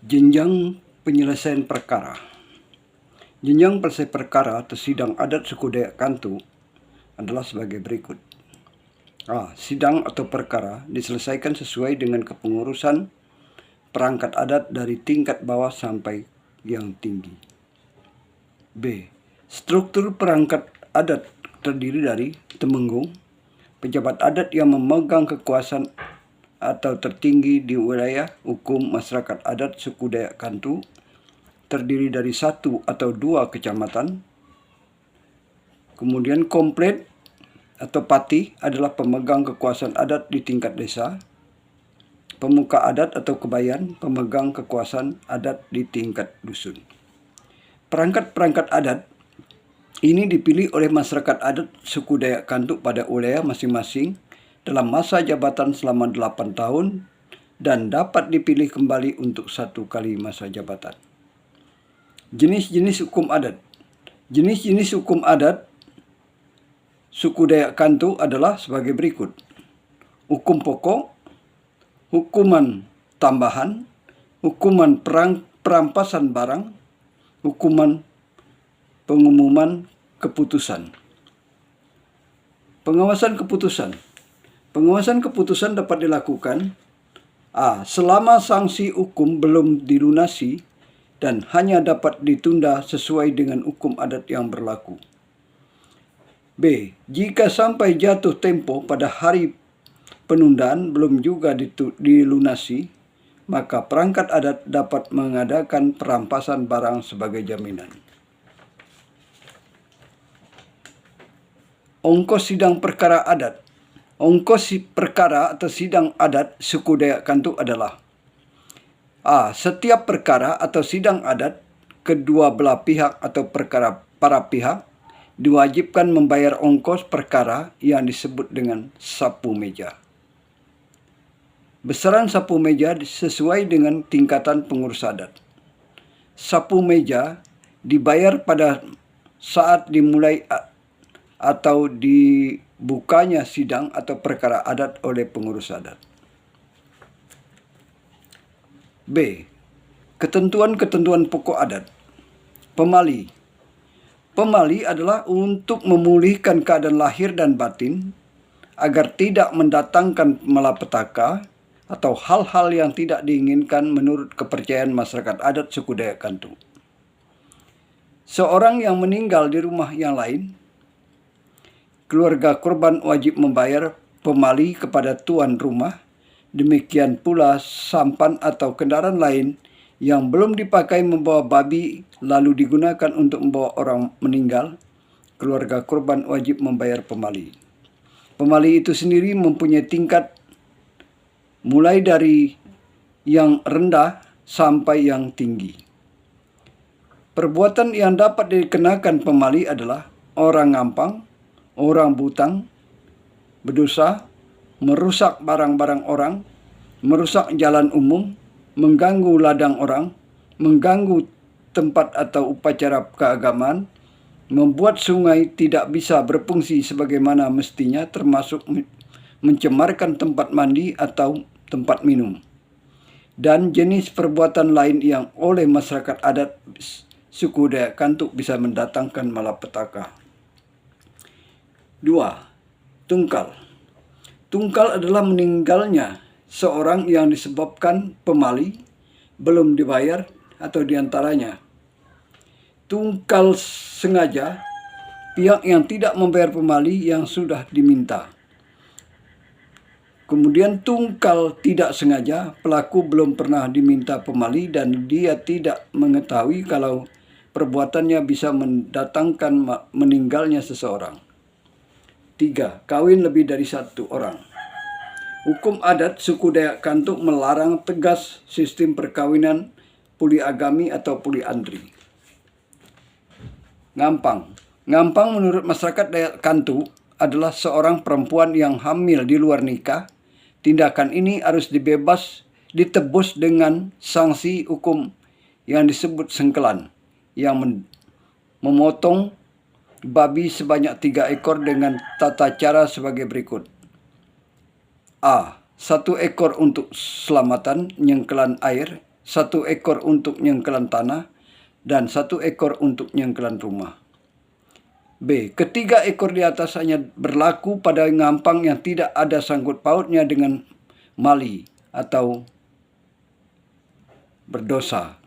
Jenjang penyelesaian perkara. Jenjang penyelesaian perkara atau sidang adat suku Dayak Kantu adalah sebagai berikut. Sidang atau perkara diselesaikan sesuai dengan kepengurusan perangkat adat dari tingkat bawah sampai yang tinggi. B. Struktur perangkat adat terdiri dari temenggung, pejabat adat yang memegang kekuasaan atau tertinggi di wilayah hukum masyarakat adat suku Dayak Kantu, terdiri dari 1 atau 2 kecamatan. Kemudian komplit atau pati adalah pemegang kekuasaan adat di tingkat desa. Pemuka adat atau kebayan pemegang kekuasaan adat di tingkat dusun. Perangkat-perangkat adat ini dipilih oleh masyarakat adat suku Dayak Kantu pada wilayah masing-masing dalam masa jabatan selama 8 tahun dan dapat dipilih kembali untuk 1 kali masa jabatan. Jenis-jenis hukum adat. Jenis-jenis hukum adat suku Dayak Kantu adalah sebagai berikut. Hukum pokok, hukuman tambahan, hukuman perampasan barang, hukuman pengumuman keputusan. Pengawasan keputusan. Pengawasan keputusan dapat dilakukan selama sanksi hukum belum dilunasi dan hanya dapat ditunda sesuai dengan hukum adat yang berlaku. B. Jika sampai jatuh tempo pada hari penundaan belum juga dilunasi, maka perangkat adat dapat mengadakan perampasan barang sebagai jaminan. Ongkos sidang perkara adat. Ongkos perkara atau sidang adat suku Dayak Kantu adalah setiap perkara atau sidang adat kedua belah pihak atau para pihak diwajibkan membayar ongkos perkara yang disebut dengan sapu meja. Besaran sapu meja sesuai dengan tingkatan pengurus adat. Sapu meja dibayar pada saat dimulai atau dibukanya sidang atau perkara adat oleh pengurus adat. B. Ketentuan-ketentuan pokok adat. Pemali. Pemali adalah untuk memulihkan keadaan lahir dan batin agar tidak mendatangkan malapetaka atau hal-hal yang tidak diinginkan menurut kepercayaan masyarakat adat suku Dayak Kantu. Seorang yang meninggal di rumah yang lain, keluarga korban wajib membayar pemali kepada tuan rumah. Demikian pula sampan atau kendaraan lain yang belum dipakai membawa babi lalu digunakan untuk membawa orang meninggal, keluarga korban wajib membayar pemali. Pemali itu sendiri mempunyai tingkat mulai dari yang rendah sampai yang tinggi. Perbuatan yang dapat dikenakan pemali adalah orang ngampang, orang butang, berdosa, merusak barang-barang orang, merusak jalan umum, mengganggu ladang orang, mengganggu tempat atau upacara keagamaan, membuat sungai tidak bisa berfungsi sebagaimana mestinya, termasuk mencemarkan tempat mandi atau tempat minum, dan jenis perbuatan lain yang oleh masyarakat adat suku Dayak Kantu bisa mendatangkan malapetaka. 2. Tungkal. Tungkal adalah meninggalnya seorang yang disebabkan pemali belum dibayar atau diantaranya tungkal sengaja, pihak yang tidak membayar pemali yang sudah diminta. Kemudian tungkal tidak sengaja, pelaku belum pernah diminta pemali dan dia tidak mengetahui kalau perbuatannya bisa mendatangkan meninggalnya seseorang. 3. Kawin lebih dari 1 orang. Hukum adat suku Dayak Kantu melarang tegas sistem perkawinan poliagami atau poliandri. Ngampang. Ngampang menurut masyarakat Dayak Kantu adalah seorang perempuan yang hamil di luar nikah. Tindakan ini harus ditebus dengan sanksi hukum yang disebut sengkelan, yang memotong babi sebanyak 3 ekor dengan tata cara sebagai berikut. 1 ekor untuk selamatan nyengkelan air, 1 ekor untuk nyengkelan tanah, dan 1 ekor untuk nyengkelan rumah. B. Ketiga ekor di atas hanya berlaku pada ngampang yang tidak ada sangkut pautnya dengan mali atau berdosa.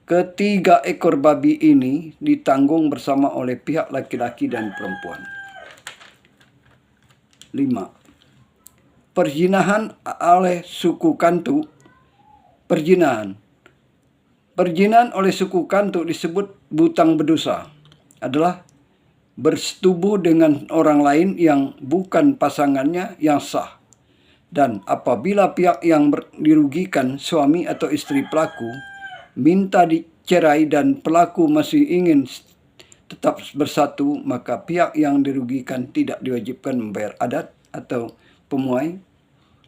Ketiga ekor babi ini ditanggung bersama oleh pihak laki-laki dan perempuan. 5. Perzinahan oleh suku Kantu. Perzinahan oleh suku Kantu disebut butang berdosa adalah bersetubuh dengan orang lain yang bukan pasangannya yang sah. Dan apabila pihak yang dirugikan, suami atau istri pelaku, minta dicerai dan pelaku masih ingin tetap bersatu, maka pihak yang dirugikan tidak diwajibkan membayar adat atau pemuai.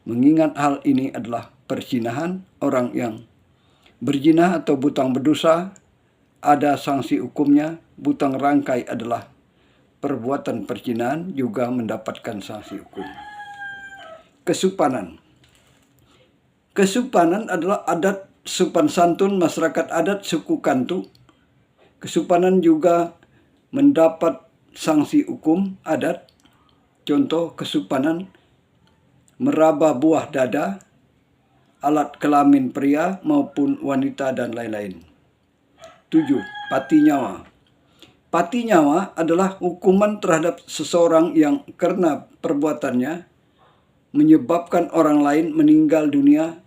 Mengingat hal ini adalah perzinahan. Orang yang berzina atau butang berdosa ada sanksi hukumnya. Butang rangkai adalah perbuatan perzinahan, juga mendapatkan sanksi hukum. Kesupanan. Kesupanan adalah adat sopan santun masyarakat adat suku Kantu. Kesupanan juga mendapat sanksi hukum adat. Contoh kesupanan: meraba buah dada, alat kelamin pria maupun wanita, dan lain-lain. 7. Pati nyawa. Pati nyawa adalah hukuman terhadap seseorang yang karena perbuatannya menyebabkan orang lain meninggal dunia.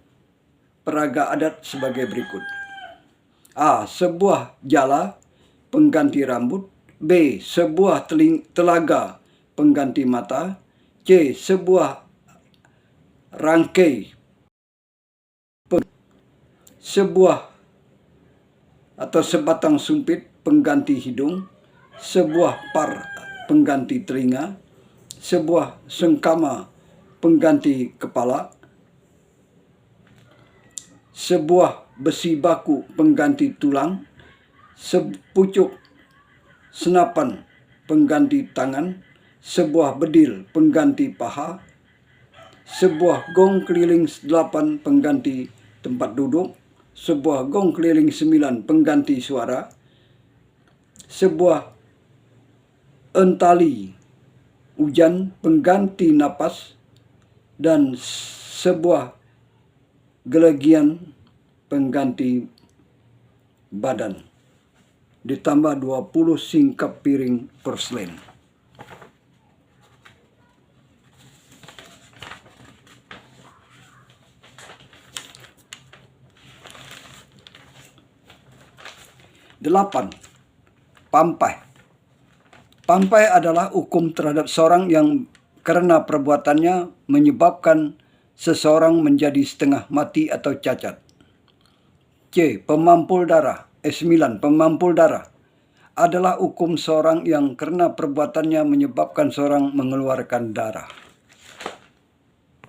Peraga adat sebagai berikut. A. Sebuah jala pengganti rambut. B. Sebuah telaga pengganti mata. C. Sebuah rangkai sebuah atau sebatang sumpit pengganti hidung, sebuah par pengganti telinga, sebuah sengkama pengganti kepala, sebuah besi baku pengganti tulang, sepucuk senapan pengganti tangan, sebuah bedil pengganti paha, sebuah gong keliling 8 pengganti tempat duduk, sebuah gong keliling 9 pengganti suara, sebuah entali hujan pengganti napas, dan sebuah gelegian pengganti badan. Ditambah 20 singkap piring porselen. Delapan. Pampai. Pampai adalah hukum terhadap seorang yang karena perbuatannya menyebabkan seseorang menjadi setengah mati atau cacat. C. Pemampul darah. 9. Pemampul darah adalah hukum seorang yang karena perbuatannya menyebabkan seorang mengeluarkan darah.